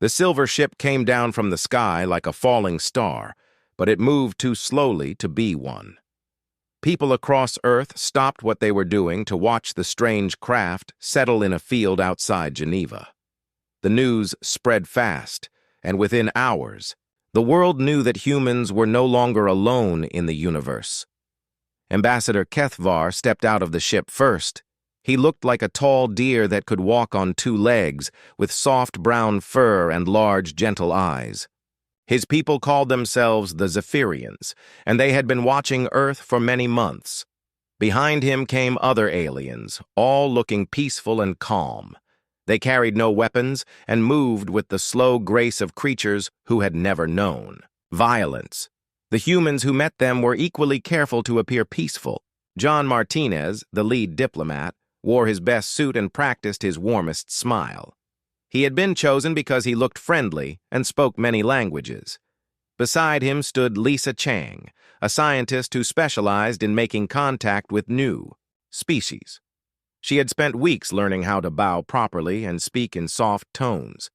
The silver ship came down from the sky like a falling star, but it moved too slowly to be one. People across Earth stopped what they were doing to watch the strange craft settle in a field outside Geneva. The news spread fast, and within hours, the world knew that humans were no longer alone in the universe. Ambassador Kethvar stepped out of the ship first. He looked like a tall deer that could walk on two legs, with soft brown fur and large, gentle eyes. His people called themselves the Zephyrians, and they had been watching Earth for many months. Behind him came other aliens, all looking peaceful and calm. They carried no weapons and moved with the slow grace of creatures who had never known violence. The humans who met them were equally careful to appear peaceful. John Martinez, the lead diplomat, wore his best suit and practiced his warmest smile. He had been chosen because he looked friendly and spoke many languages. Beside him stood Lisa Chang, a scientist who specialized in making contact with new species. She had spent weeks learning how to bow properly and speak in soft tones.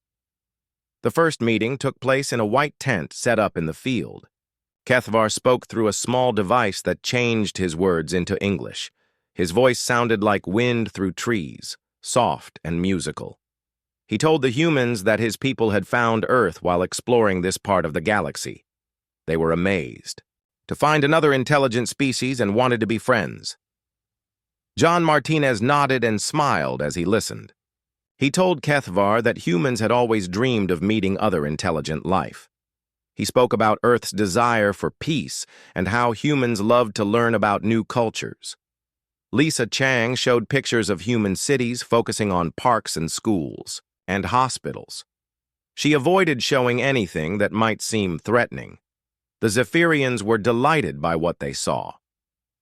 The first meeting took place in a white tent set up in the field. Kethvar spoke through a small device that changed his words into English. His voice sounded like wind through trees, soft and musical. He told the humans that his people had found Earth while exploring this part of the galaxy. They were amazed to find another intelligent species and wanted to be friends. John Martinez nodded and smiled as he listened. He told Kethvar that humans had always dreamed of meeting other intelligent life. He spoke about Earth's desire for peace and how humans loved to learn about new cultures. Lisa Chang showed pictures of human cities focusing on parks and schools and hospitals. She avoided showing anything that might seem threatening. The Zephyrians were delighted by what they saw.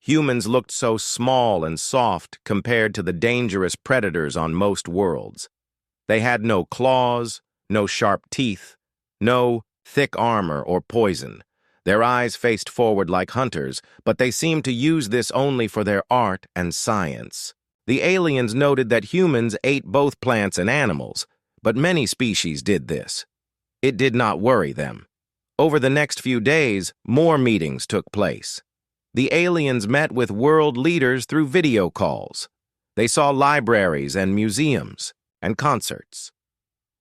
Humans looked so small and soft compared to the dangerous predators on most worlds. They had no claws, no sharp teeth, no thick armor or poison. Their eyes faced forward like hunters, but they seemed to use this only for their art and science. The aliens noted that humans ate both plants and animals, but many species did this. It did not worry them. Over the next few days, more meetings took place. The aliens met with world leaders through video calls. They saw libraries and museums and concerts.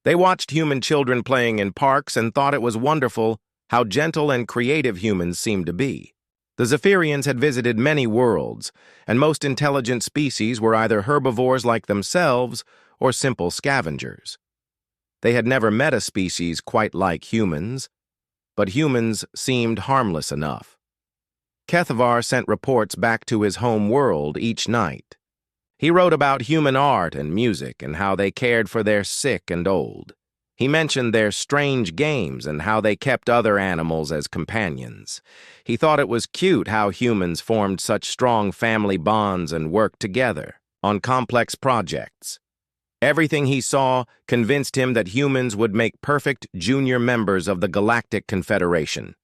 They watched human children playing in parks and thought it was wonderful how gentle and creative humans seemed to be. The Zephyrians had visited many worlds, and most intelligent species were either herbivores like themselves or simple scavengers. They had never met a species quite like humans, but humans seemed harmless enough. Kethvar sent reports back to his home world each night. He wrote about human art and music and how they cared for their sick and old. He mentioned their strange games and how they kept other animals as companions. He thought it was cute how humans formed such strong family bonds and worked together on complex projects. Everything he saw convinced him that humans would make perfect junior members of the Galactic Confederation.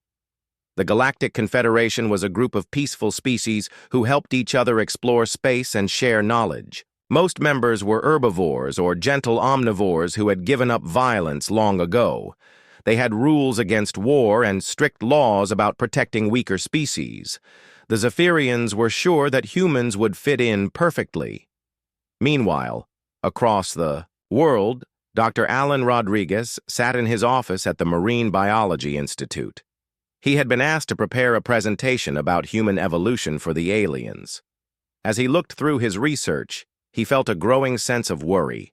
The Galactic Confederation was a group of peaceful species who helped each other explore space and share knowledge. Most members were herbivores or gentle omnivores who had given up violence long ago. They had rules against war and strict laws about protecting weaker species. The Zephyrians were sure that humans would fit in perfectly. Meanwhile, across the world, Dr. Alan Rodriguez sat in his office at the Marine Biology Institute. He had been asked to prepare a presentation about human evolution for the aliens. As he looked through his research, he felt a growing sense of worry.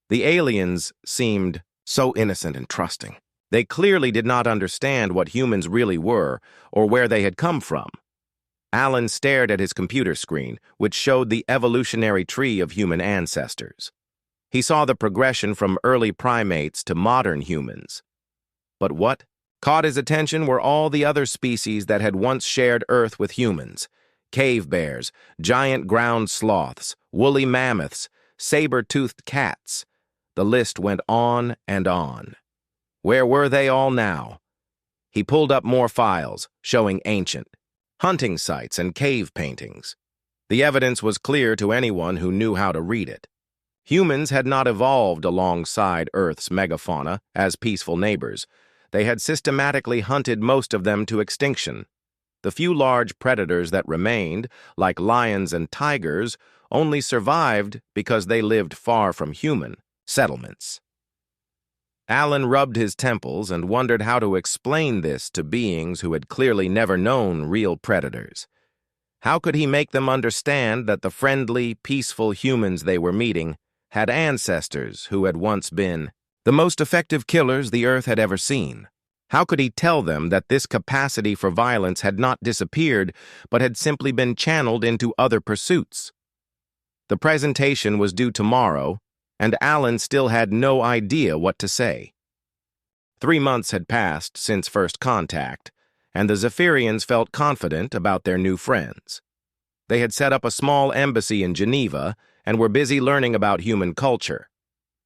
The aliens seemed so innocent and trusting. They clearly did not understand what humans really were or where they had come from. Alan stared at his computer screen, which showed the evolutionary tree of human ancestors. He saw the progression from early primates to modern humans. But what caught his attention were all the other species that had once shared Earth with humans. Cave bears, giant ground sloths, woolly mammoths, saber-toothed cats. The list went on and on. Where were they all now? He pulled up more files, showing ancient hunting sites and cave paintings. The evidence was clear to anyone who knew how to read it. Humans had not evolved alongside Earth's megafauna as peaceful neighbors. They had systematically hunted most of them to extinction. The few large predators that remained, like lions and tigers, only survived because they lived far from human settlements. Alan rubbed his temples and wondered how to explain this to beings who had clearly never known real predators. How could he make them understand that the friendly, peaceful humans they were meeting had ancestors who had once been the most effective killers the Earth had ever seen? How could he tell them that this capacity for violence had not disappeared, but had simply been channeled into other pursuits? The presentation was due tomorrow, and Alan still had no idea what to say. 3 months had passed since first contact, and the Zephyrians felt confident about their new friends. They had set up a small embassy in Geneva and were busy learning about human culture.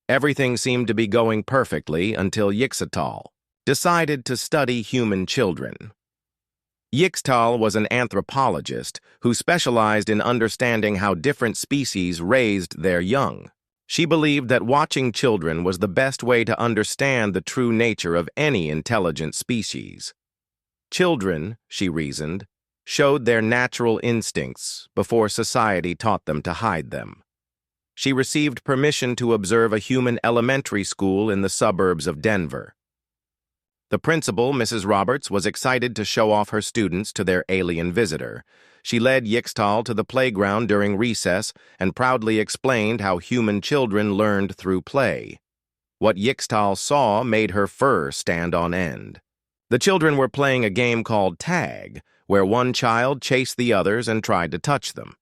Everything seemed to be going perfectly until Yixtal decided to study human children. Yixtal was an anthropologist who specialized in understanding how different species raised their young. She believed that watching children was the best way to understand the true nature of any intelligent species. Children, she reasoned, showed their natural instincts before society taught them to hide them. She received permission to observe a human elementary school in the suburbs of Denver. The principal, Mrs. Roberts, was excited to show off her students to their alien visitor. She led Yixtal to the playground during recess and proudly explained how human children learned through play. What Yixtal saw made her fur stand on end. The children were playing a game called tag, where one child chased the others and tried to touch them.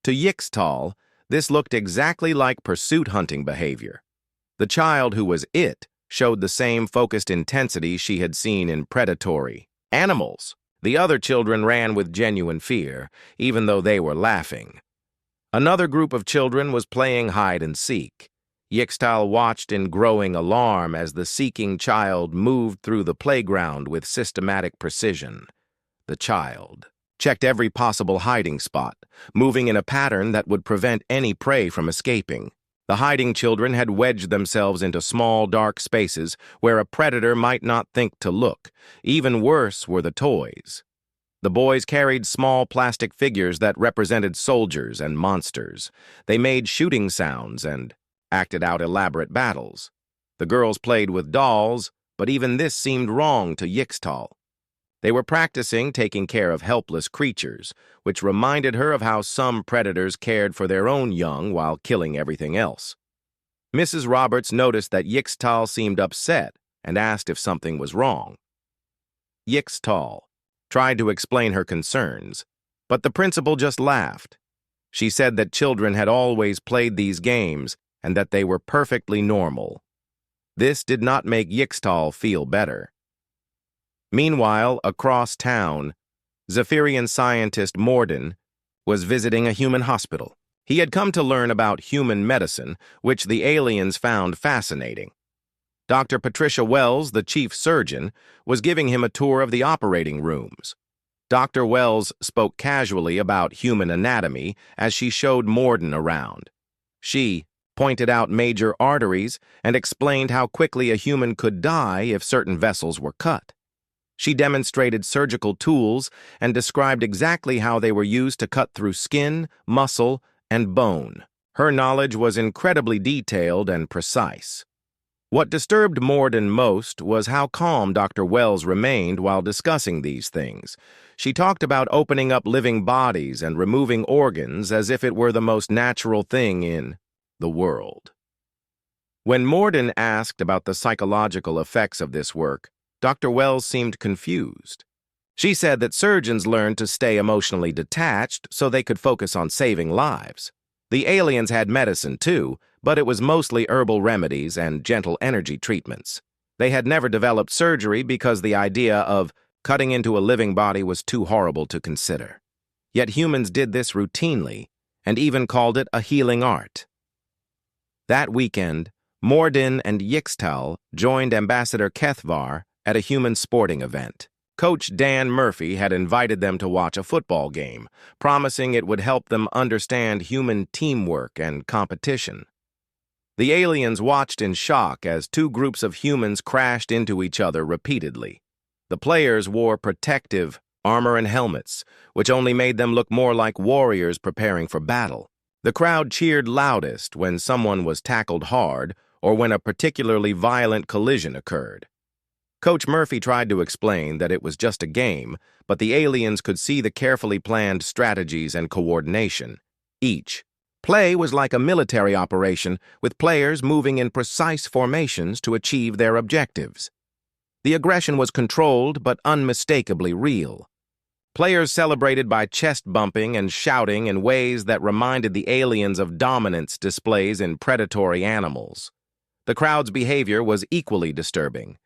To Yixtal, this looked exactly like pursuit hunting behavior. The child who was it showed the same focused intensity she had seen in predatory animals. The other children ran with genuine fear, even though they were laughing. Another group of children was playing hide and seek. Yixtal watched in growing alarm as the seeking child moved through the playground with systematic precision. The child checked every possible hiding spot, moving in a pattern that would prevent any prey from escaping. The hiding children had wedged themselves into small, dark spaces where a predator might not think to look. Even worse were the toys. The boys carried small plastic figures that represented soldiers and monsters. They made shooting sounds and acted out elaborate battles. The girls played with dolls, but even this seemed wrong to Yixtal. They were practicing taking care of helpless creatures, which reminded her of how some predators cared for their own young while killing everything else. Mrs. Roberts noticed that Yixtal seemed upset and asked if something was wrong. Yixtal tried to explain her concerns, but the principal just laughed. She said that children had always played these games and that they were perfectly normal. This did not make Yixtal feel better. Meanwhile, across town, Zephyrian scientist Morden was visiting a human hospital. He had come to learn about human medicine, which the aliens found fascinating. Dr. Patricia Wells, the chief surgeon, was giving him a tour of the operating rooms. Dr. Wells spoke casually about human anatomy as she showed Morden around. She pointed out major arteries and explained how quickly a human could die if certain vessels were cut. She demonstrated surgical tools and described exactly how they were used to cut through skin, muscle, and bone. Her knowledge was incredibly detailed and precise. What disturbed Morden most was how calm Dr. Wells remained while discussing these things. She talked about opening up living bodies and removing organs as if it were the most natural thing in the world. When Morden asked about the psychological effects of this work, Dr. Wells seemed confused. She said that surgeons learned to stay emotionally detached so they could focus on saving lives. The aliens had medicine too, but it was mostly herbal remedies and gentle energy treatments. They had never developed surgery because the idea of cutting into a living body was too horrible to consider. Yet humans did this routinely and even called it a healing art. That weekend, Morden and Yixtal joined Ambassador Kethvar at a human sporting event. Coach Dan Murphy had invited them to watch a football game, promising it would help them understand human teamwork and competition. The aliens watched in shock as two groups of humans crashed into each other repeatedly. The players wore protective armor and helmets, which only made them look more like warriors preparing for battle. The crowd cheered loudest when someone was tackled hard or when a particularly violent collision occurred. Coach Murphy tried to explain that it was just a game, but the aliens could see the carefully planned strategies and coordination. Each play was like a military operation, with players moving in precise formations to achieve their objectives. The aggression was controlled but unmistakably real. Players celebrated by chest bumping and shouting in ways that reminded the aliens of dominance displays in predatory animals. The crowd's behavior was equally disturbing.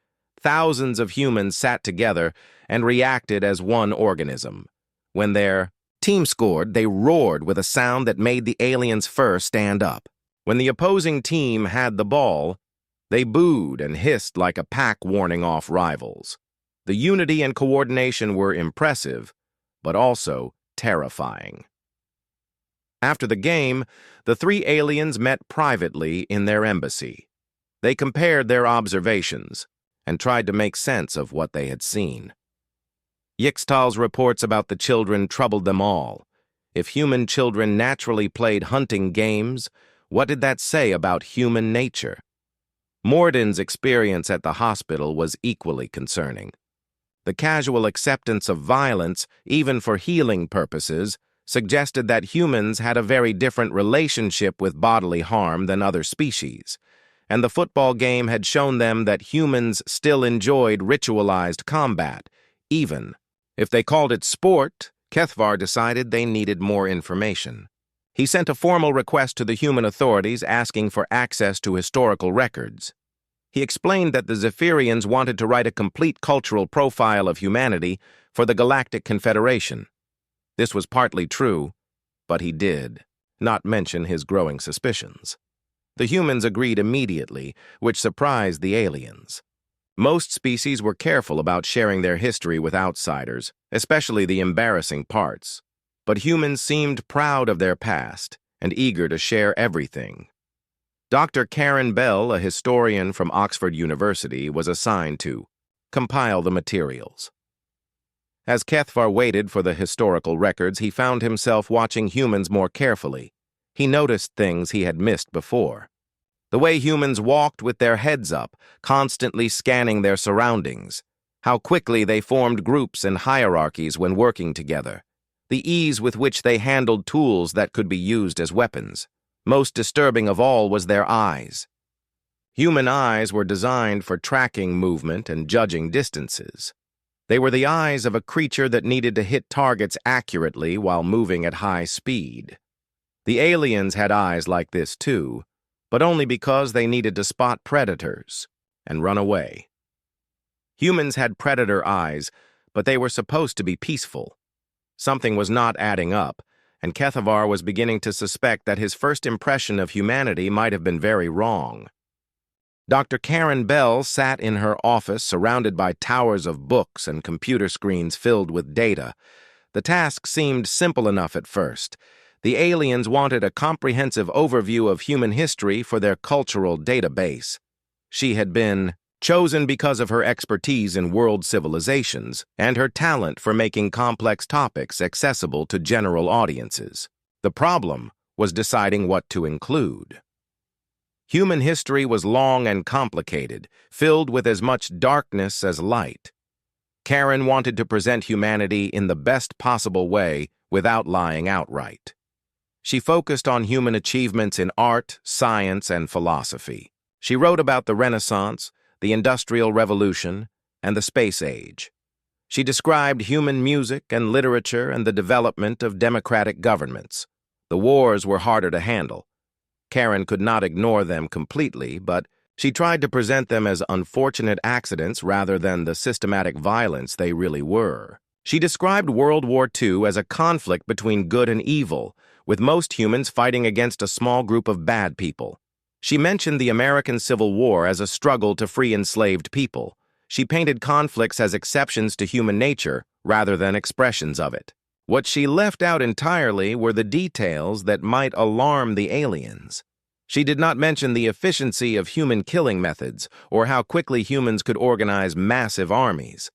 Thousands of humans sat together and reacted as one organism. When their team scored, they roared with a sound that made the aliens' fur stand up. When the opposing team had the ball, they booed and hissed like a pack warning off rivals. The unity and coordination were impressive, but also terrifying. After the game, the three aliens met privately in their embassy. They compared their observations and tried to make sense of what they had seen. Yixtal's reports about the children troubled them all. If human children naturally played hunting games, what did that say about human nature? Morden's experience at the hospital was equally concerning. The casual acceptance of violence, even for healing purposes, suggested that humans had a very different relationship with bodily harm than other species, and the football game had shown them that humans still enjoyed ritualized combat, even if they called it sport. Kethvar decided they needed more information. He sent a formal request to the human authorities asking for access to historical records. He explained that the Zephyrians wanted to write a complete cultural profile of humanity for the Galactic Confederation. This was partly true, but he did not mention his growing suspicions. The humans agreed immediately, which surprised the aliens. Most species were careful about sharing their history with outsiders, especially the embarrassing parts. But humans seemed proud of their past and eager to share everything. Dr. Karen Bell, a historian from Oxford University, was assigned to compile the materials. As Kethvar waited for the historical records, he found himself watching humans more carefully. He noticed things he had missed before. The way humans walked with their heads up, constantly scanning their surroundings. How quickly they formed groups and hierarchies when working together. The ease with which they handled tools that could be used as weapons. Most disturbing of all was their eyes. Human eyes were designed for tracking movement and judging distances. They were the eyes of a creature that needed to hit targets accurately while moving at high speed. The aliens had eyes like this too, but only because they needed to spot predators and run away. Humans had predator eyes, but they were supposed to be peaceful. Something was not adding up, and Kethvar was beginning to suspect that his first impression of humanity might have been very wrong. Dr. Karen Bell sat in her office surrounded by towers of books and computer screens filled with data. The task seemed simple enough at first. The aliens wanted a comprehensive overview of human history for their cultural database. She had been chosen because of her expertise in world civilizations and her talent for making complex topics accessible to general audiences. The problem was deciding what to include. Human history was long and complicated, filled with as much darkness as light. Karen wanted to present humanity in the best possible way without lying outright. She focused on human achievements in art, science, and philosophy. She wrote about the Renaissance, the Industrial Revolution, and the Space Age. She described human music and literature and the development of democratic governments. The wars were harder to handle. Karen could not ignore them completely, but she tried to present them as unfortunate accidents rather than the systematic violence they really were. She described World War II as a conflict between good and evil, with most humans fighting against a small group of bad people. She mentioned the American Civil War as a struggle to free enslaved people. She painted conflicts as exceptions to human nature rather than expressions of it. What she left out entirely were the details that might alarm the aliens. She did not mention the efficiency of human killing methods or how quickly humans could organize massive armies.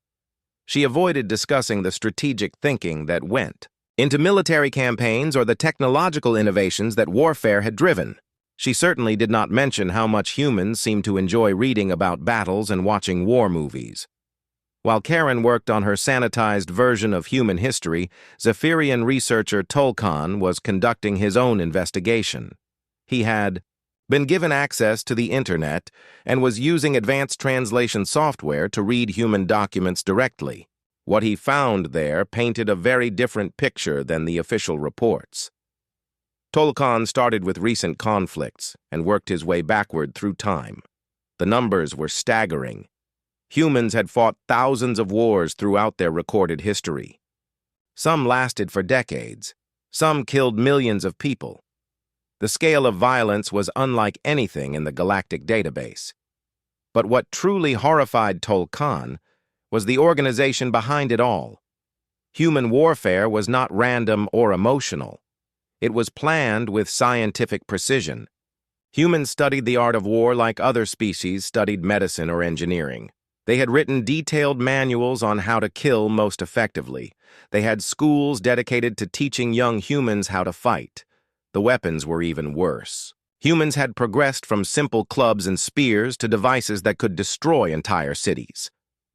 She avoided discussing the strategic thinking that went into military campaigns or the technological innovations that warfare had driven. She certainly did not mention how much humans seemed to enjoy reading about battles and watching war movies. While Karen worked on her sanitized version of human history, Zephyrian researcher Tolkien was conducting his own investigation. He had been given access to the internet and was using advanced translation software to read human documents directly. What he found there painted a very different picture than the official reports. Tolkien started with recent conflicts and worked his way backward through time. The numbers were staggering. Humans had fought thousands of wars throughout their recorded history. Some lasted for decades. Some killed millions of people. The scale of violence was unlike anything in the galactic database. But what truly horrified Tolkien was the organization behind it all. Human warfare was not random or emotional. It was planned with scientific precision. Humans studied the art of war like other species studied medicine or engineering. They had written detailed manuals on how to kill most effectively. They had schools dedicated to teaching young humans how to fight. The weapons were even worse. Humans had progressed from simple clubs and spears to devices that could destroy entire cities.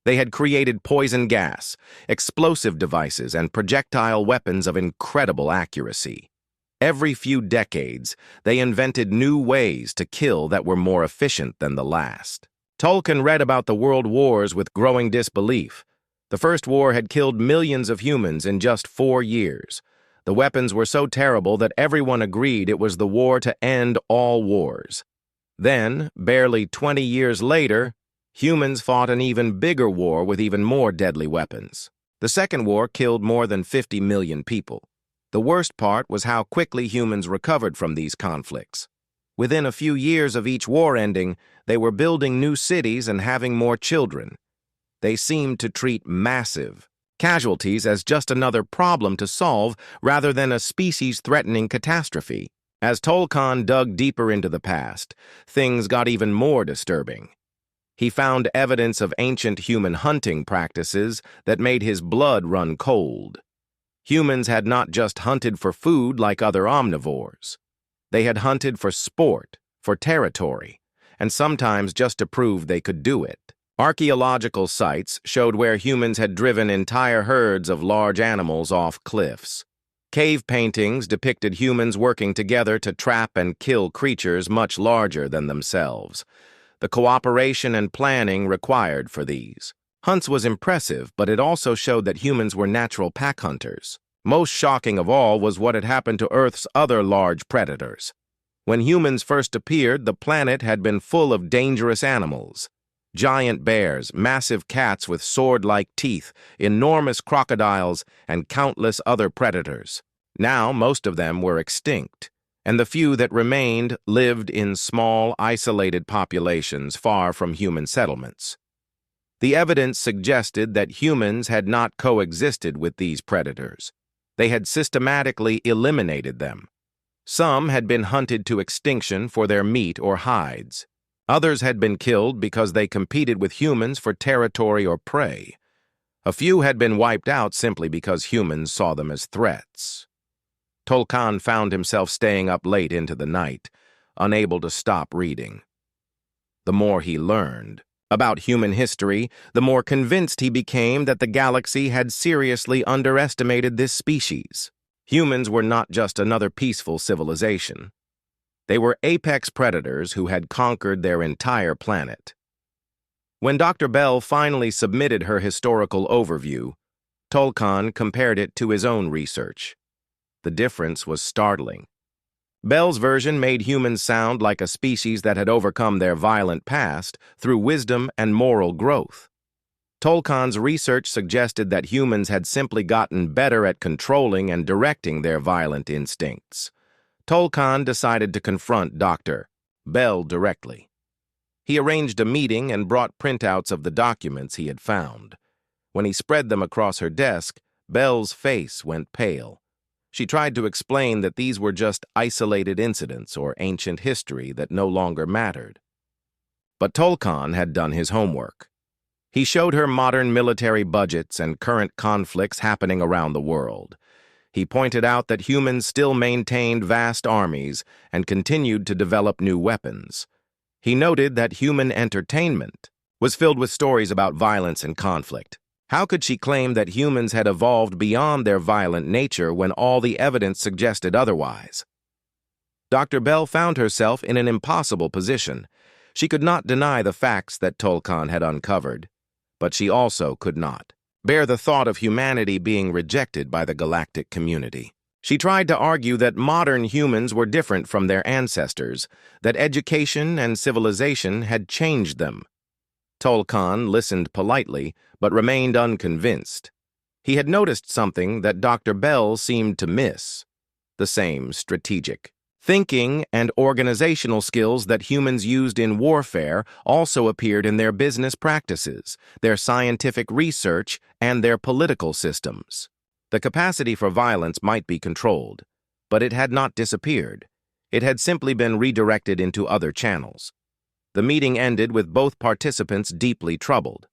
They had created poison gas, explosive devices, and projectile weapons of incredible accuracy. Every few decades, they invented new ways to kill that were more efficient than the last. Tolkien read about the world wars with growing disbelief. The First War had killed millions of humans in just 4 years. The weapons were so terrible that everyone agreed it was the war to end all wars. Then, barely 20 years later, humans fought an even bigger war with even more deadly weapons. The Second War killed more than 50 million people. The worst part was how quickly humans recovered from these conflicts. Within a few years of each war ending, they were building new cities and having more children. They seemed to treat massive casualties as just another problem to solve rather than a species-threatening catastrophe. As Tolkien dug deeper into the past, things got even more disturbing. He found evidence of ancient human hunting practices that made his blood run cold. Humans had not just hunted for food like other omnivores. They had hunted for sport, for territory, and sometimes just to prove they could do it. Archaeological sites showed where humans had driven entire herds of large animals off cliffs. Cave paintings depicted humans working together to trap and kill creatures much larger than themselves. The cooperation and planning required for these hunts was impressive, but it also showed that humans were natural pack hunters. Most shocking of all was what had happened to Earth's other large predators. When humans first appeared, the planet had been full of dangerous animals. Giant bears, massive cats with sword-like teeth, enormous crocodiles, and countless other predators. Now, most of them were extinct, and the few that remained lived in small, isolated populations far from human settlements. The evidence suggested that humans had not coexisted with these predators. They had systematically eliminated them. Some had been hunted to extinction for their meat or hides. Others had been killed because they competed with humans for territory or prey. A few had been wiped out simply because humans saw them as threats. Tolkien found himself staying up late into the night, unable to stop reading. The more he learned about human history, the more convinced he became that the galaxy had seriously underestimated this species. Humans were not just another peaceful civilization. They were apex predators who had conquered their entire planet. When Dr. Bell finally submitted her historical overview, Tolkien compared it to his own research. The difference was startling. Bell's version made humans sound like a species that had overcome their violent past through wisdom and moral growth. Tolkien's research suggested that humans had simply gotten better at controlling and directing their violent instincts. Tolkien decided to confront Dr. Bell directly. He arranged a meeting and brought printouts of the documents he had found. When he spread them across her desk, Bell's face went pale. She tried to explain that these were just isolated incidents or ancient history that no longer mattered. But Tolkien had done his homework. He showed her modern military budgets and current conflicts happening around the world. He pointed out that humans still maintained vast armies and continued to develop new weapons. He noted that human entertainment was filled with stories about violence and conflict. How could she claim that humans had evolved beyond their violent nature when all the evidence suggested otherwise? Dr. Bell found herself in an impossible position. She could not deny the facts that Tolkien had uncovered, but she also could not bear the thought of humanity being rejected by the galactic community. She tried to argue that modern humans were different from their ancestors, that education and civilization had changed them. Tolkien listened politely, but remained unconvinced. He had noticed something that Dr. Bell seemed to miss: the same strategic thinking and organizational skills that humans used in warfare also appeared in their business practices, their scientific research, and their political systems. The capacity for violence might be controlled, but it had not disappeared. It had simply been redirected into other channels. The meeting ended with both participants deeply troubled.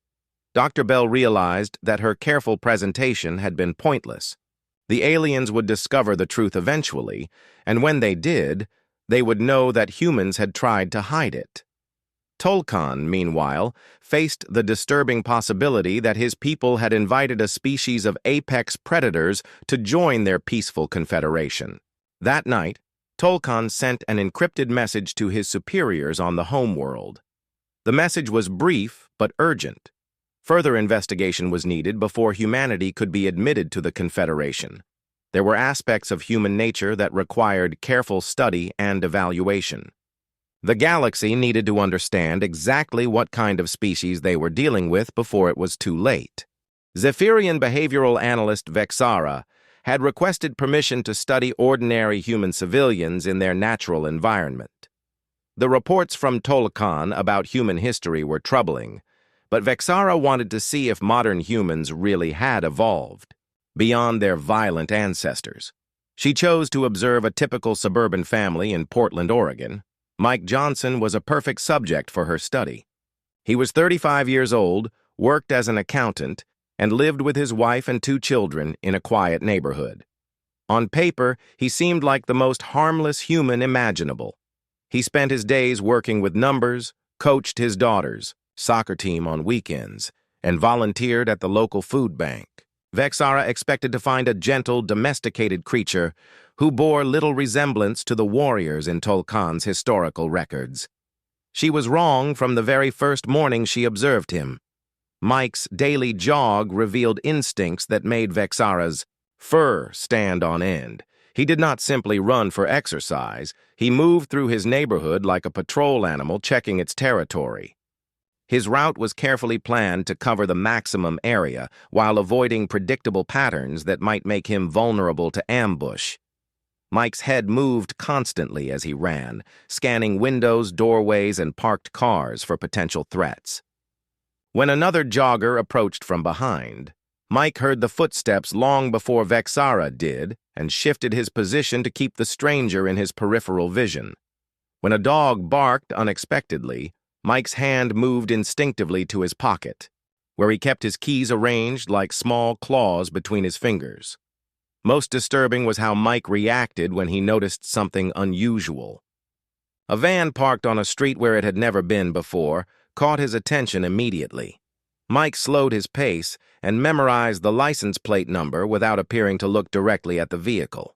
Dr. Bell realized that her careful presentation had been pointless. The aliens would discover the truth eventually, and when they did, they would know that humans had tried to hide it. Tolkien, meanwhile, faced the disturbing possibility that his people had invited a species of apex predators to join their peaceful confederation. That night, Tolkien sent an encrypted message to his superiors on the homeworld. The message was brief but urgent. Further investigation was needed before humanity could be admitted to the Confederation. There were aspects of human nature that required careful study and evaluation. The galaxy needed to understand exactly what kind of species they were dealing with before it was too late. Zephyrian behavioral analyst Vexara had requested permission to study ordinary human civilians in their natural environment. The reports from Tolkien about human history were troubling, but Vexara wanted to see if modern humans really had evolved beyond their violent ancestors. She chose to observe a typical suburban family in Portland, Oregon. Mike Johnson was a perfect subject for her study. He was 35 years old, worked as an accountant, and lived with his wife and 2 children in a quiet neighborhood. On paper, he seemed like the most harmless human imaginable. He spent his days working with numbers, coached his daughter's soccer team on weekends, and volunteered at the local food bank. Vexara expected to find a gentle, domesticated creature who bore little resemblance to the warriors in Tolkien's historical records. She was wrong from the very first morning she observed him. Mike's daily jog revealed instincts that made Vexara's fur stand on end. He did not simply run for exercise. He moved through his neighborhood like a patrol animal checking its territory. His route was carefully planned to cover the maximum area while avoiding predictable patterns that might make him vulnerable to ambush. Mike's head moved constantly as he ran, scanning windows, doorways, and parked cars for potential threats. When another jogger approached from behind, Mike heard the footsteps long before Vexara did and shifted his position to keep the stranger in his peripheral vision. When a dog barked unexpectedly, Mike's hand moved instinctively to his pocket, where he kept his keys arranged like small claws between his fingers. Most disturbing was how Mike reacted when he noticed something unusual. A van parked on a street where it had never been before caught his attention immediately. Mike slowed his pace and memorized the license plate number without appearing to look directly at the vehicle.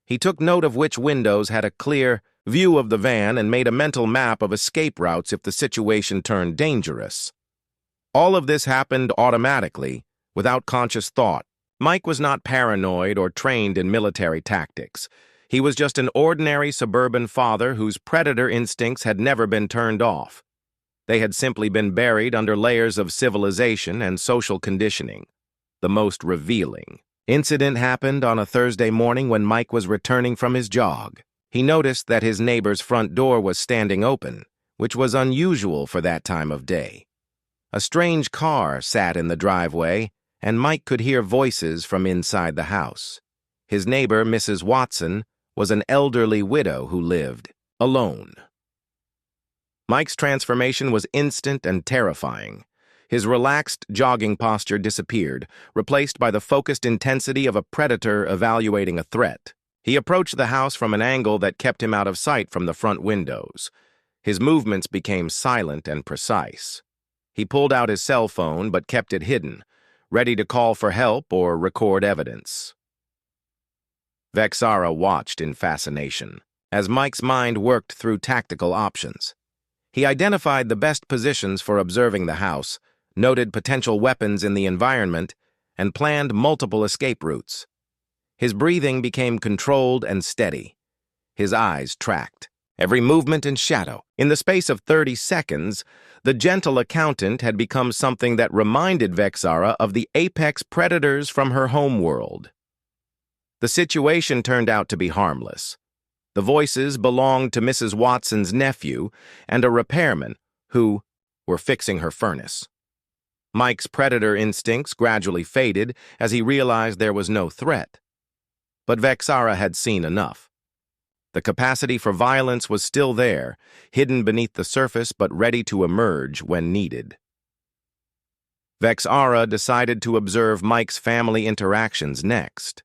He took note of which windows had a clear view of the van and made a mental map of escape routes if the situation turned dangerous. All of this happened automatically, without conscious thought. Mike was not paranoid or trained in military tactics. He was just an ordinary suburban father whose predator instincts had never been turned off. They had simply been buried under layers of civilization and social conditioning. The most revealing incident happened on a Thursday morning when Mike was returning from his jog. He noticed that his neighbor's front door was standing open, which was unusual for that time of day. A strange car sat in the driveway, and Mike could hear voices from inside the house. His neighbor, Mrs. Watson, was an elderly widow who lived alone. Mike's transformation was instant and terrifying. His relaxed, jogging posture disappeared, replaced by the focused intensity of a predator evaluating a threat. He approached the house from an angle that kept him out of sight from the front windows. His movements became silent and precise. He pulled out his cell phone but kept it hidden, ready to call for help or record evidence. Vexara watched in fascination as Mike's mind worked through tactical options. He identified the best positions for observing the house, noted potential weapons in the environment, and planned multiple escape routes. His breathing became controlled and steady. His eyes tracked every movement and shadow. In the space of 30 seconds, the gentle accountant had become something that reminded Vexara of the apex predators from her homeworld. The situation turned out to be harmless. The voices belonged to Mrs. Watson's nephew and a repairman who were fixing her furnace. Mike's predator instincts gradually faded as he realized there was no threat. But Vexara had seen enough. The capacity for violence was still there, hidden beneath the surface but ready to emerge when needed. Vexara decided to observe Mike's family interactions next.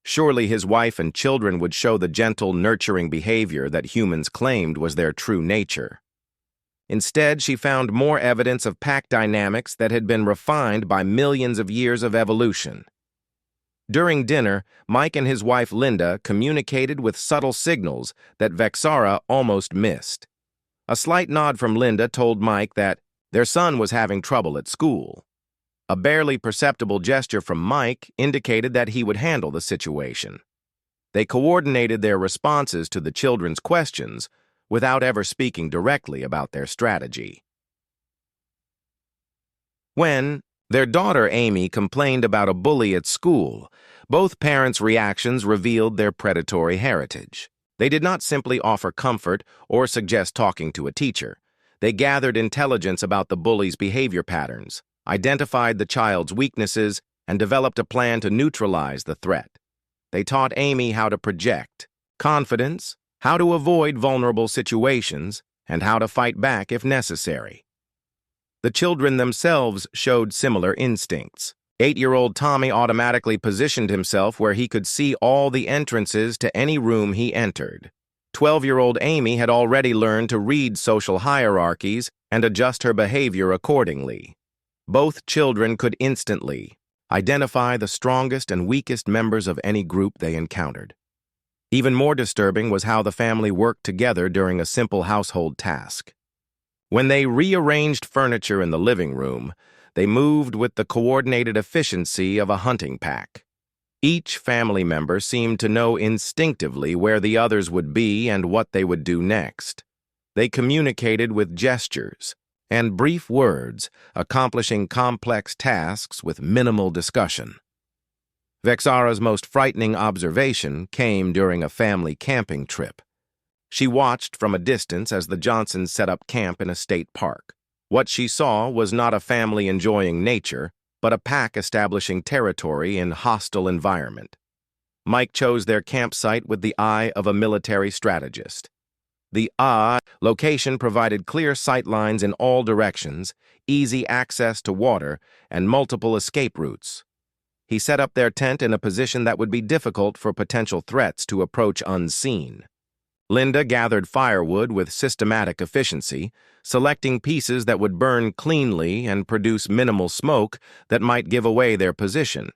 Surely his wife and children would show the gentle, nurturing behavior that humans claimed was their true nature. Instead, she found more evidence of pack dynamics that had been refined by millions of years of evolution. During dinner, Mike and his wife Linda communicated with subtle signals that Vexara almost missed. A slight nod from Linda told Mike that their son was having trouble at school. A barely perceptible gesture from Mike indicated that he would handle the situation. They coordinated their responses to the children's questions without ever speaking directly about their strategy. When their daughter Amy complained about a bully at school, both parents' reactions revealed their predatory heritage. They did not simply offer comfort or suggest talking to a teacher. They gathered intelligence about the bully's behavior patterns, identified the child's weaknesses, and developed a plan to neutralize the threat. They taught Amy how to project confidence, how to avoid vulnerable situations, and how to fight back if necessary. The children themselves showed similar instincts. 8-year-old Tommy automatically positioned himself where he could see all the entrances to any room he entered. 12-year-old Amy had already learned to read social hierarchies and adjust her behavior accordingly. Both children could instantly identify the strongest and weakest members of any group they encountered. Even more disturbing was how the family worked together during a simple household task. When they rearranged furniture in the living room, they moved with the coordinated efficiency of a hunting pack. Each family member seemed to know instinctively where the others would be and what they would do next. They communicated with gestures and brief words, accomplishing complex tasks with minimal discussion. Vexara's most frightening observation came during a family camping trip. She watched from a distance as the Johnsons set up camp in a state park. What she saw was not a family enjoying nature, but a pack establishing territory in hostile environment. Mike chose their campsite with the eye of a military strategist. The location provided clear sight lines in all directions, easy access to water, and multiple escape routes. He set up their tent in a position that would be difficult for potential threats to approach unseen. Linda gathered firewood with systematic efficiency, selecting pieces that would burn cleanly and produce minimal smoke that might give away their position.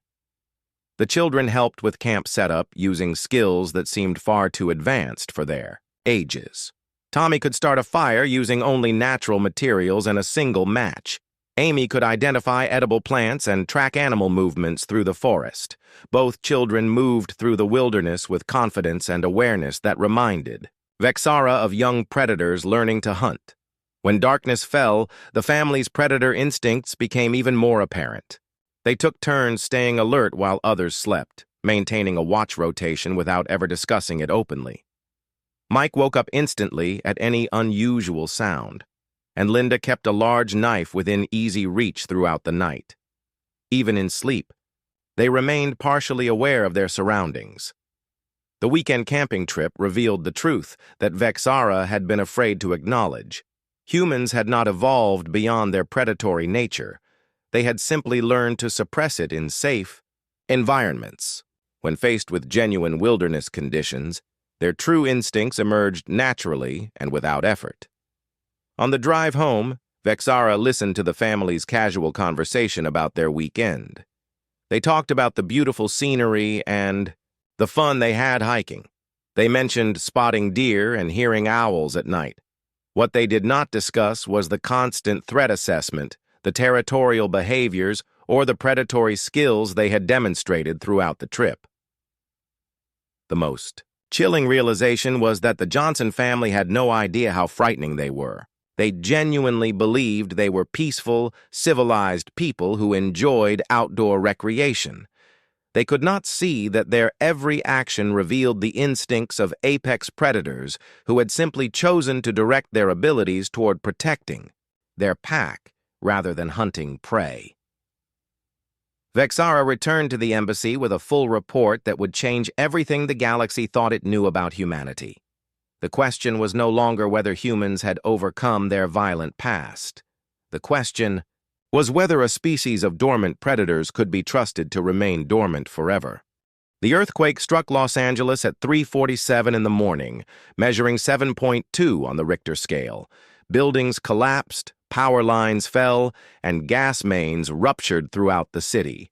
The children helped with camp setup using skills that seemed far too advanced for their ages. Tommy could start a fire using only natural materials and a single match. Amy could identify edible plants and track animal movements through the forest. Both children moved through the wilderness with confidence and awareness that reminded Vexara of young predators learning to hunt. When darkness fell, the family's predator instincts became even more apparent. They took turns staying alert while others slept, maintaining a watch rotation without ever discussing it openly. Mike woke up instantly at any unusual sound, and Linda kept a large knife within easy reach throughout the night. Even in sleep, They remained partially aware of their surroundings. The weekend camping trip revealed the truth that Vexara had been afraid to acknowledge. Humans had not evolved beyond their predatory nature. They had simply learned to suppress it in safe environments. When faced with genuine wilderness conditions, their true instincts emerged naturally and without effort. On the drive home, Vexara listened to the family's casual conversation about their weekend. They talked about the beautiful scenery and the fun they had hiking. They mentioned spotting deer and hearing owls at night. What they did not discuss was the constant threat assessment, the territorial behaviors, or the predatory skills they had demonstrated throughout the trip. The most chilling realization was that the Johnson family had no idea how frightening they were. They genuinely believed they were peaceful, civilized people who enjoyed outdoor recreation. They could not see that their every action revealed the instincts of apex predators who had simply chosen to direct their abilities toward protecting their pack rather than hunting prey. Vexara returned to the embassy with a full report that would change everything the galaxy thought it knew about humanity. The question was no longer whether humans had overcome their violent past. The question was whether a species of dormant predators could be trusted to remain dormant forever. The earthquake struck Los Angeles at 3:47 in the morning, measuring 7.2 on the Richter scale. Buildings collapsed, power lines fell, and gas mains ruptured throughout the city.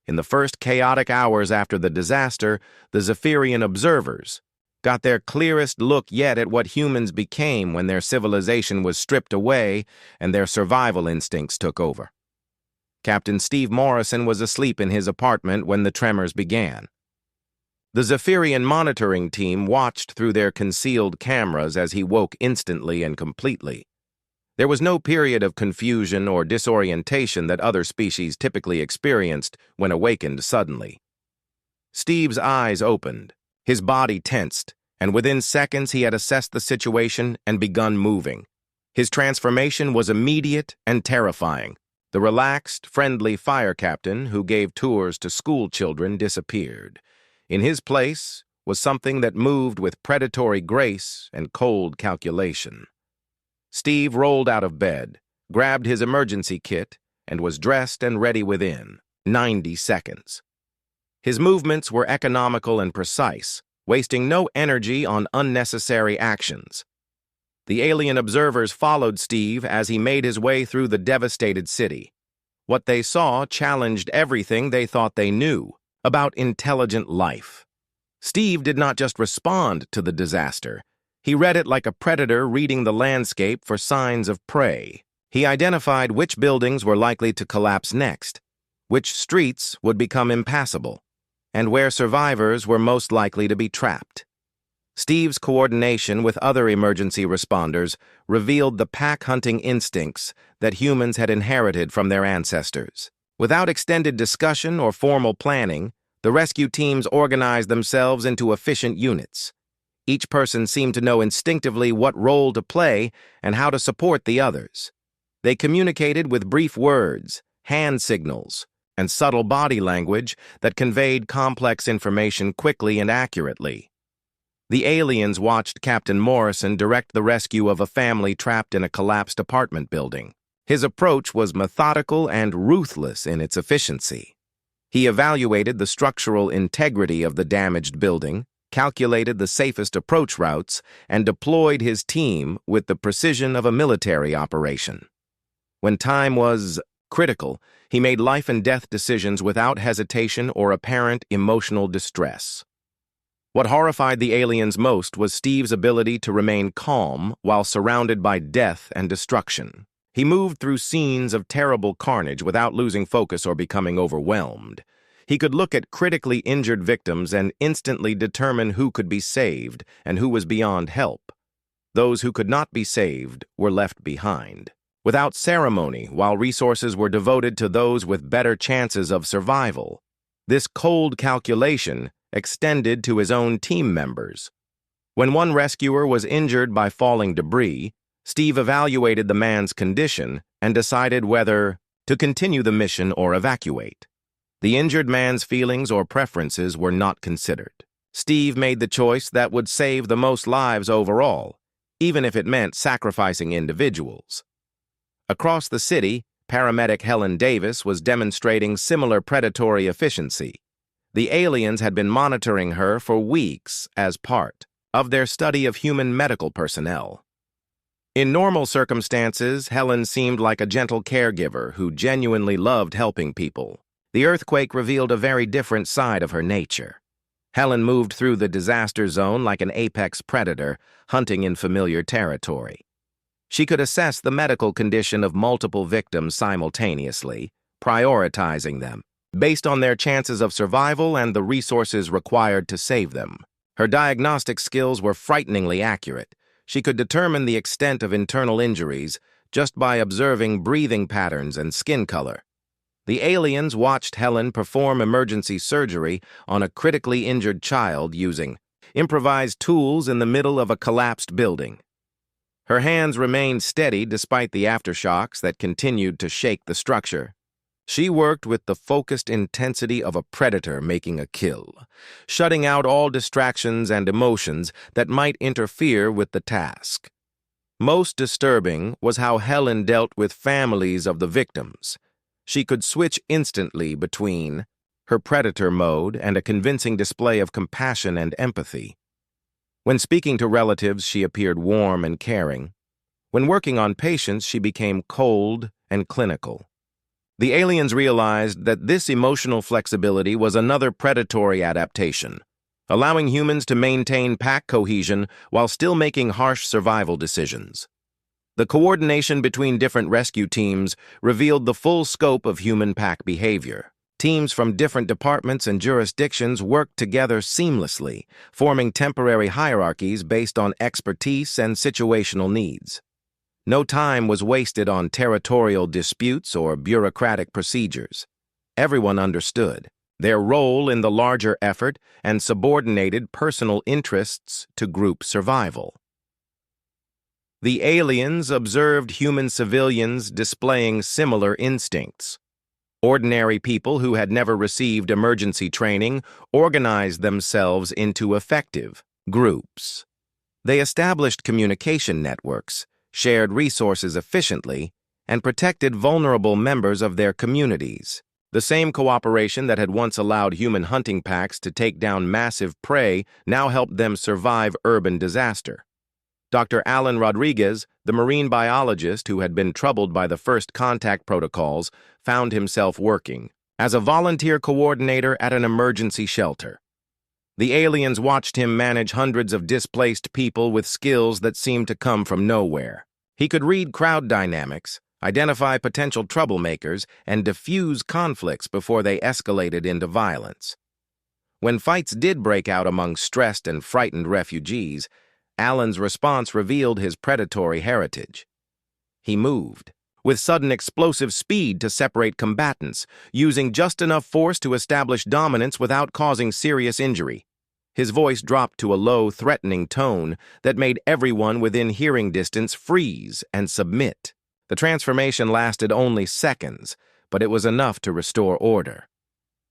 In the first chaotic hours after the disaster, the Zephyrian observers got their clearest look yet at what humans became when their civilization was stripped away and their survival instincts took over. Captain Steve Morrison was asleep in his apartment when the tremors began. The Zephyrian monitoring team watched through their concealed cameras as he woke instantly and completely. There was no period of confusion or disorientation that other species typically experienced when awakened suddenly. Steve's eyes opened. His body tensed, and within seconds he had assessed the situation and begun moving. His transformation was immediate and terrifying. The relaxed, friendly fire captain who gave tours to school children disappeared. In his place was something that moved with predatory grace and cold calculation. Steve rolled out of bed, grabbed his emergency kit, and was dressed and ready within 90 seconds. His movements were economical and precise, wasting no energy on unnecessary actions. The alien observers followed Steve as he made his way through the devastated city. What they saw challenged everything they thought they knew about intelligent life. Steve did not just respond to the disaster. He read it like a predator reading the landscape for signs of prey. He identified which buildings were likely to collapse next, which streets would become impassable, and where survivors were most likely to be trapped. Steve's coordination with other emergency responders revealed the pack-hunting instincts that humans had inherited from their ancestors. Without extended discussion or formal planning, the rescue teams organized themselves into efficient units. Each person seemed to know instinctively what role to play and how to support the others. They communicated with brief words, hand signals, and subtle body language that conveyed complex information quickly and accurately. The aliens watched Captain Morrison direct the rescue of a family trapped in a collapsed apartment building. His approach was methodical and ruthless in its efficiency. He evaluated the structural integrity of the damaged building, calculated the safest approach routes, and deployed his team with the precision of a military operation. When time was critical, he made life-and-death decisions without hesitation or apparent emotional distress. What horrified the aliens most was Steve's ability to remain calm while surrounded by death and destruction. He moved through scenes of terrible carnage without losing focus or becoming overwhelmed. He could look at critically injured victims and instantly determine who could be saved and who was beyond help. Those who could not be saved were left behind. Without ceremony, while resources were devoted to those with better chances of survival. This cold calculation extended to his own team members. When one rescuer was injured by falling debris, Steve evaluated the man's condition and decided whether to continue the mission or evacuate. The injured man's feelings or preferences were not considered. Steve made the choice that would save the most lives overall, even if it meant sacrificing individuals. Across the city, paramedic Helen Davis was demonstrating similar predatory efficiency. The aliens had been monitoring her for weeks as part of their study of human medical personnel. In normal circumstances, Helen seemed like a gentle caregiver who genuinely loved helping people. The earthquake revealed a very different side of her nature. Helen moved through the disaster zone like an apex predator, hunting in familiar territory. She could assess the medical condition of multiple victims simultaneously, prioritizing them, based on their chances of survival and the resources required to save them. Her diagnostic skills were frighteningly accurate. She could determine the extent of internal injuries just by observing breathing patterns and skin color. The aliens watched Helen perform emergency surgery on a critically injured child using improvised tools in the middle of a collapsed building. Her hands remained steady despite the aftershocks that continued to shake the structure. She worked with the focused intensity of a predator making a kill, shutting out all distractions and emotions that might interfere with the task. Most disturbing was how Helen dealt with families of the victims. She could switch instantly between her predator mode and a convincing display of compassion and empathy. When speaking to relatives, she appeared warm and caring. When working on patients, she became cold and clinical. The aliens realized that this emotional flexibility was another predatory adaptation, allowing humans to maintain pack cohesion while still making harsh survival decisions. The coordination between different rescue teams revealed the full scope of human pack behavior. Teams from different departments and jurisdictions worked together seamlessly, forming temporary hierarchies based on expertise and situational needs. No time was wasted on territorial disputes or bureaucratic procedures. Everyone understood their role in the larger effort and subordinated personal interests to group survival. The aliens observed human civilians displaying similar instincts. Ordinary people who had never received emergency training organized themselves into effective groups. They established communication networks, shared resources efficiently, and protected vulnerable members of their communities. The same cooperation that had once allowed human hunting packs to take down massive prey now helped them survive urban disaster. Dr. Alan Rodriguez, the marine biologist who had been troubled by the first contact protocols, found himself working as a volunteer coordinator at an emergency shelter. The aliens watched him manage hundreds of displaced people with skills that seemed to come from nowhere. He could read crowd dynamics, identify potential troublemakers, and diffuse conflicts before they escalated into violence. When fights did break out among stressed and frightened refugees, Alan's response revealed his predatory heritage. He moved with sudden explosive speed to separate combatants, using just enough force to establish dominance without causing serious injury. His voice dropped to a low, threatening tone that made everyone within hearing distance freeze and submit. The transformation lasted only seconds, but it was enough to restore order.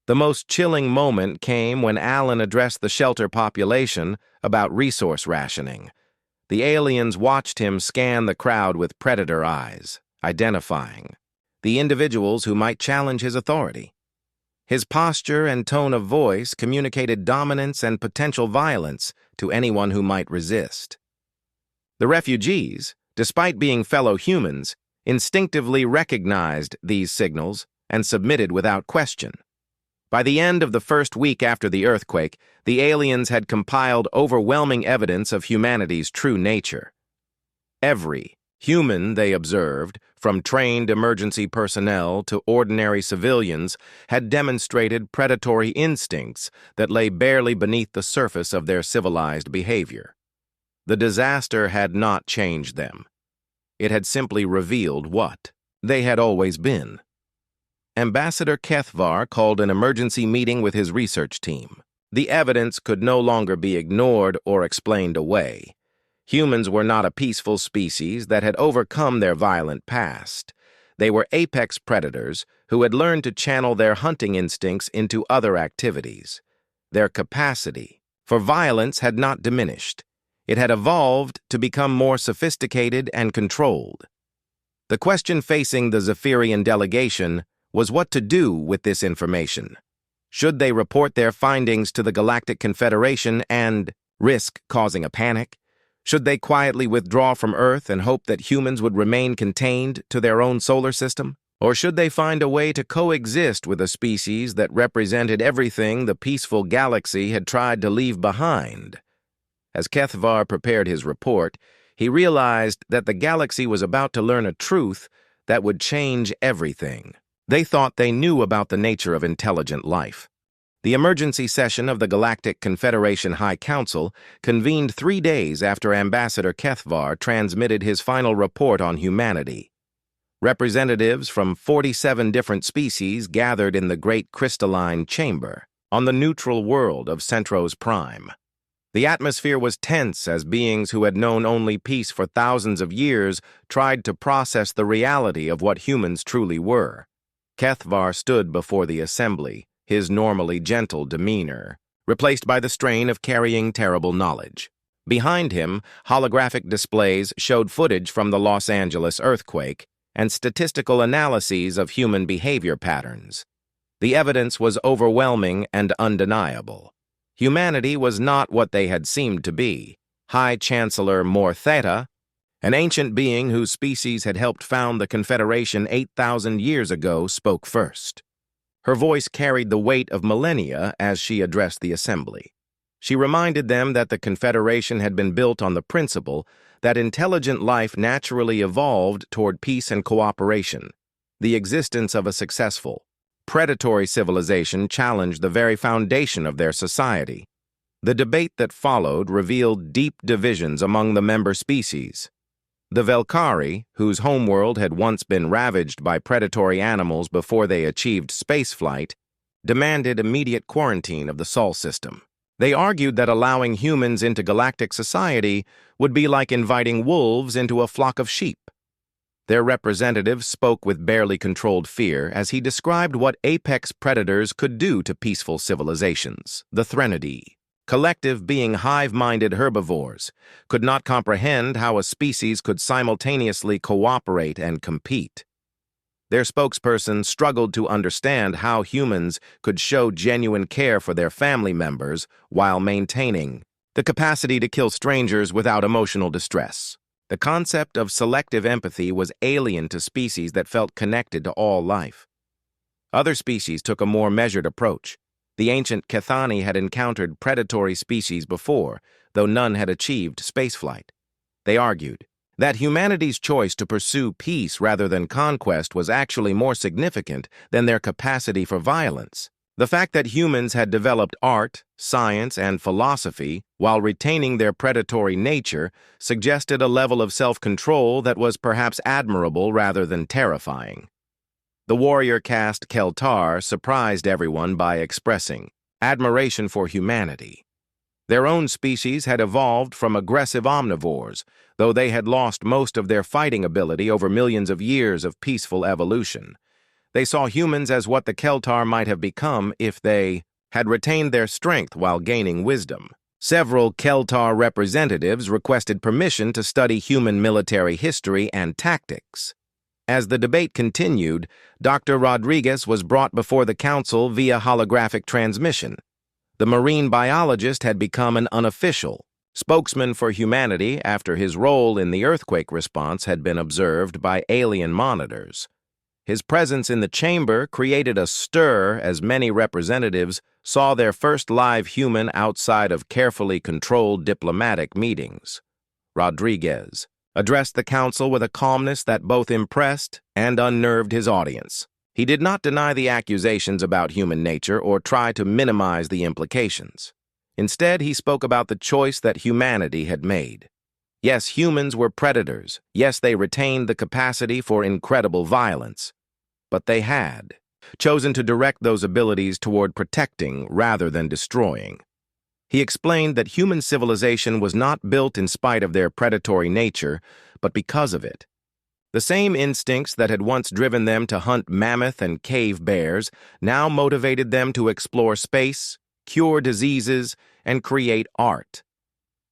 The most chilling moment came when Alan addressed the shelter population about resource rationing. The aliens watched him scan the crowd with predator eyes, identifying the individuals who might challenge his authority. His posture and tone of voice communicated dominance and potential violence to anyone who might resist. The refugees, despite being fellow humans, instinctively recognized these signals and submitted without question. By the end of the first week after the earthquake, the aliens had compiled overwhelming evidence of humanity's true nature. Every human, they observed, from trained emergency personnel to ordinary civilians, had demonstrated predatory instincts that lay barely beneath the surface of their civilized behavior. The disaster had not changed them. It had simply revealed what they had always been. Ambassador Kethvar called an emergency meeting with his research team. The evidence could no longer be ignored or explained away. Humans were not a peaceful species that had overcome their violent past. They were apex predators who had learned to channel their hunting instincts into other activities. Their capacity for violence had not diminished. It had evolved to become more sophisticated and controlled. The question facing the Zephyrian delegation was what to do with this information. Should they report their findings to the Galactic Confederation and risk causing a panic? Should they quietly withdraw from Earth and hope that humans would remain contained to their own solar system? Or should they find a way to coexist with a species that represented everything the peaceful galaxy had tried to leave behind? As Kethvar prepared his report, he realized that the galaxy was about to learn a truth that would change everything. They thought they knew about the nature of intelligent life. The emergency session of the Galactic Confederation High Council convened 3 days after Ambassador Kethvar transmitted his final report on humanity. Representatives from 47 different species gathered in the Great Crystalline Chamber on the neutral world of Centros Prime. The atmosphere was tense as beings who had known only peace for thousands of years tried to process the reality of what humans truly were. Kethvar stood before the assembly, his normally gentle demeanor replaced by the strain of carrying terrible knowledge. Behind him, holographic displays showed footage from the Los Angeles earthquake and statistical analyses of human behavior patterns. The evidence was overwhelming and undeniable. Humanity was not what they had seemed to be. High Chancellor Mortheta, an ancient being whose species had helped found the Confederation 8,000 years ago, spoke first. Her voice carried the weight of millennia as she addressed the assembly. She reminded them that the Confederation had been built on the principle that intelligent life naturally evolved toward peace and cooperation. The existence of a successful, predatory civilization challenged the very foundation of their society. The debate that followed revealed deep divisions among the member species. The Velkari, whose homeworld had once been ravaged by predatory animals before they achieved spaceflight, demanded immediate quarantine of the Sol system. They argued that allowing humans into galactic society would be like inviting wolves into a flock of sheep. Their representative spoke with barely controlled fear as he described what apex predators could do to peaceful civilizations. The Threnody, collective being hive-minded herbivores, could not comprehend how a species could simultaneously cooperate and compete. Their spokesperson struggled to understand how humans could show genuine care for their family members while maintaining the capacity to kill strangers without emotional distress. The concept of selective empathy was alien to species that felt connected to all life. Other species took a more measured approach. The ancient Kethani had encountered predatory species before, though none had achieved spaceflight. They argued that humanity's choice to pursue peace rather than conquest was actually more significant than their capacity for violence. The fact that humans had developed art, science, and philosophy while retaining their predatory nature suggested a level of self-control that was perhaps admirable rather than terrifying. The warrior caste Keltar surprised everyone by expressing admiration for humanity. Their own species had evolved from aggressive omnivores, though they had lost most of their fighting ability over millions of years of peaceful evolution. They saw humans as what the Keltar might have become if they had retained their strength while gaining wisdom. Several Keltar representatives requested permission to study human military history and tactics. As the debate continued, Dr. Rodriguez was brought before the council via holographic transmission. The marine biologist had become an unofficial spokesman for humanity after his role in the earthquake response had been observed by alien monitors. His presence in the chamber created a stir as many representatives saw their first live human outside of carefully controlled diplomatic meetings. Rodriguez addressed the council with a calmness that both impressed and unnerved his audience. He did not deny the accusations about human nature or try to minimize the implications. Instead, he spoke about the choice that humanity had made. Yes, humans were predators. Yes, they retained the capacity for incredible violence. But they had chosen to direct those abilities toward protecting rather than destroying. He explained that human civilization was not built in spite of their predatory nature, but because of it. The same instincts that had once driven them to hunt mammoth and cave bears now motivated them to explore space, cure diseases, and create art.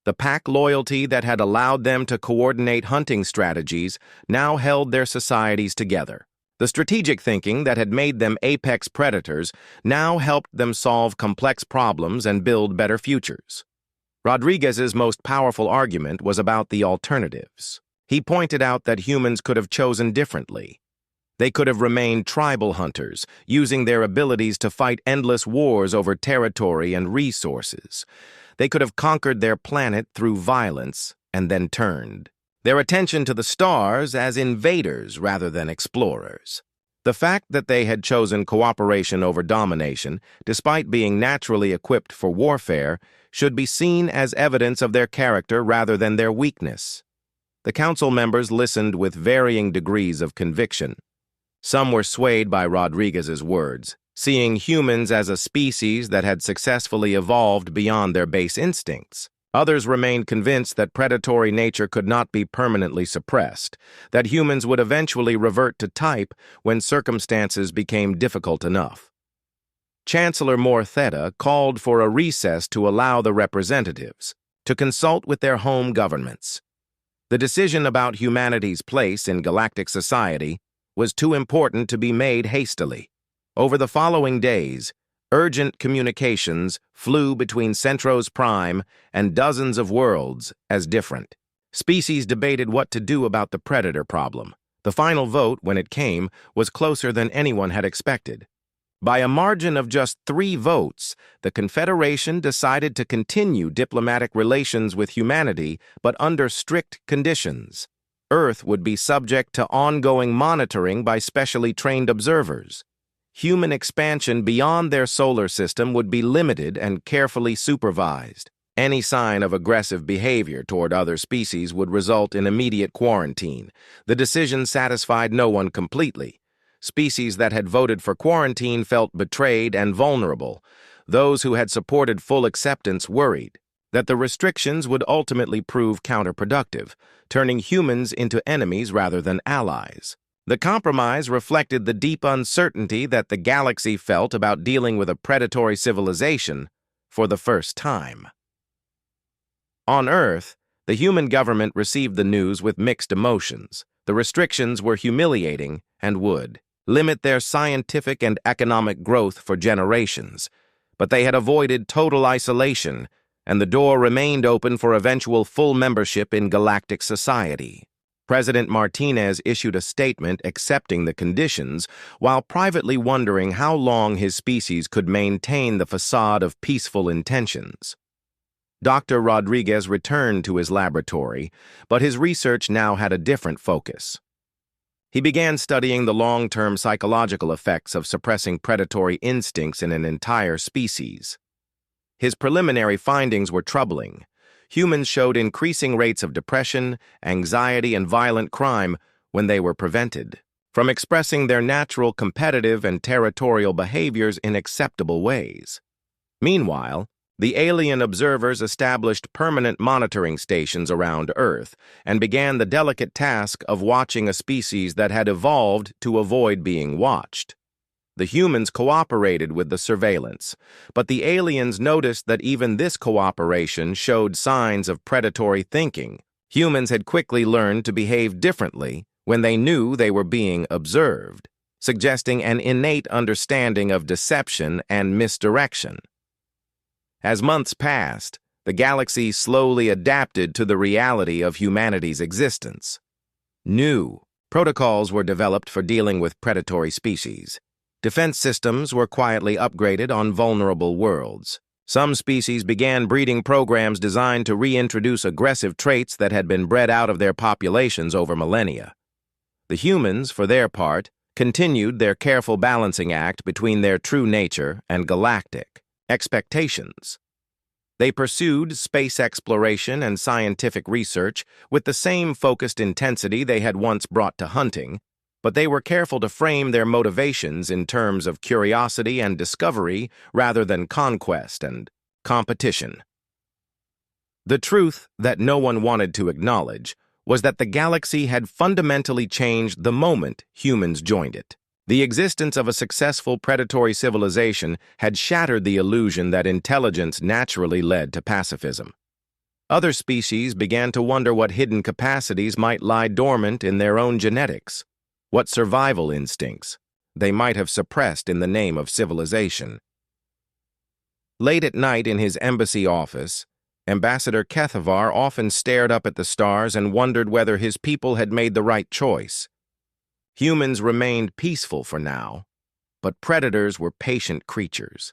The pack loyalty that had allowed them to coordinate hunting strategies now held their societies together. The strategic thinking that had made them apex predators now helped them solve complex problems and build better futures. Rodriguez's most powerful argument was about the alternatives. He pointed out that humans could have chosen differently. They could have remained tribal hunters, using their abilities to fight endless wars over territory and resources. They could have conquered their planet through violence and then turned their attention to the stars as invaders rather than explorers. The fact that they had chosen cooperation over domination, despite being naturally equipped for warfare, should be seen as evidence of their character rather than their weakness. The council members listened with varying degrees of conviction. Some were swayed by Rodriguez's words, seeing humans as a species that had successfully evolved beyond their base instincts. Others remained convinced that predatory nature could not be permanently suppressed, that humans would eventually revert to type when circumstances became difficult enough. Chancellor Mortheta called for a recess to allow the representatives to consult with their home governments. The decision about humanity's place in galactic society was too important to be made hastily. Over the following days, urgent communications flew between Centros Prime and dozens of worlds as different. Species debated what to do about the predator problem. The final vote, when it came, was closer than anyone had expected. By a margin of just 3 votes, the Confederation decided to continue diplomatic relations with humanity, but under strict conditions. Earth would be subject to ongoing monitoring by specially trained observers. Human expansion beyond their solar system would be limited and carefully supervised. Any sign of aggressive behavior toward other species would result in immediate quarantine. The decision satisfied no one completely. Species that had voted for quarantine felt betrayed and vulnerable. Those who had supported full acceptance worried that the restrictions would ultimately prove counterproductive, turning humans into enemies rather than allies. The compromise reflected the deep uncertainty that the galaxy felt about dealing with a predatory civilization for the first time. On Earth, the human government received the news with mixed emotions. The restrictions were humiliating and would limit their scientific and economic growth for generations, but they had avoided total isolation, and the door remained open for eventual full membership in galactic society. President Martinez issued a statement accepting the conditions, while privately wondering how long his species could maintain the facade of peaceful intentions. Dr. Rodriguez returned to his laboratory, but his research now had a different focus. He began studying the long-term psychological effects of suppressing predatory instincts in an entire species. His preliminary findings were troubling. Humans showed increasing rates of depression, anxiety, and violent crime when they were prevented from expressing their natural competitive and territorial behaviors in acceptable ways. Meanwhile, the alien observers established permanent monitoring stations around Earth and began the delicate task of watching a species that had evolved to avoid being watched. The humans cooperated with the surveillance, but the aliens noticed that even this cooperation showed signs of predatory thinking. Humans had quickly learned to behave differently when they knew they were being observed, suggesting an innate understanding of deception and misdirection. As months passed, the galaxy slowly adapted to the reality of humanity's existence. New protocols were developed for dealing with predatory species. Defense systems were quietly upgraded on vulnerable worlds. Some species began breeding programs designed to reintroduce aggressive traits that had been bred out of their populations over millennia. The humans, for their part, continued their careful balancing act between their true nature and galactic expectations. They pursued space exploration and scientific research with the same focused intensity they had once brought to hunting, but they were careful to frame their motivations in terms of curiosity and discovery rather than conquest and competition. The truth that no one wanted to acknowledge was that the galaxy had fundamentally changed the moment humans joined it. The existence of a successful predatory civilization had shattered the illusion that intelligence naturally led to pacifism. Other species began to wonder what hidden capacities might lie dormant in their own genetics, what survival instincts they might have suppressed in the name of civilization. Late at night in his embassy office, Ambassador Kethavar often stared up at the stars and wondered whether his people had made the right choice. Humans remained peaceful for now, but predators were patient creatures.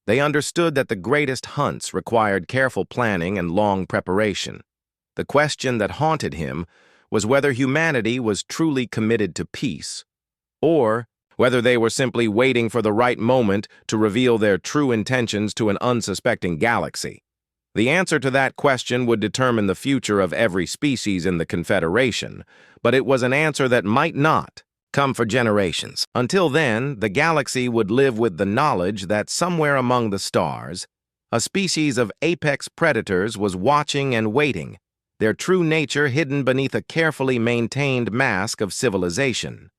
They understood that the greatest hunts required careful planning and long preparation. The question that haunted him was whether humanity was truly committed to peace, or whether they were simply waiting for the right moment to reveal their true intentions to an unsuspecting galaxy. The answer to that question would determine the future of every species in the Confederation, but it was an answer that might not come for generations. Until then, the galaxy would live with the knowledge that somewhere among the stars, a species of apex predators was watching and waiting, their true nature hidden beneath a carefully maintained mask of civilization.